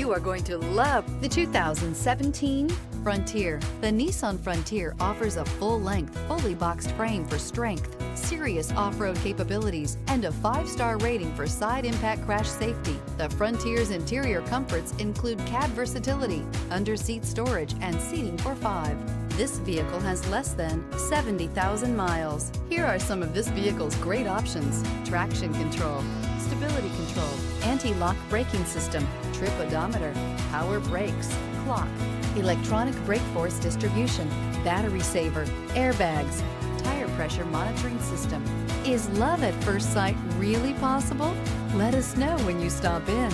You are going to love the 2017 Frontier. The Nissan Frontier offers a full-length, fully boxed frame for strength, serious off-road capabilities, and a 5-star rating for side impact crash safety. The Frontier's interior comforts include cab versatility, under-seat storage, and seating for 5. This vehicle has less than 70,000 miles. Here are some of this vehicle's great options: traction control, stability control, anti-lock braking system, trip odometer, power brakes, clock, electronic brake force distribution, battery saver, airbags, tire pressure monitoring system. Is love at first sight really possible? Let us know when you stop in.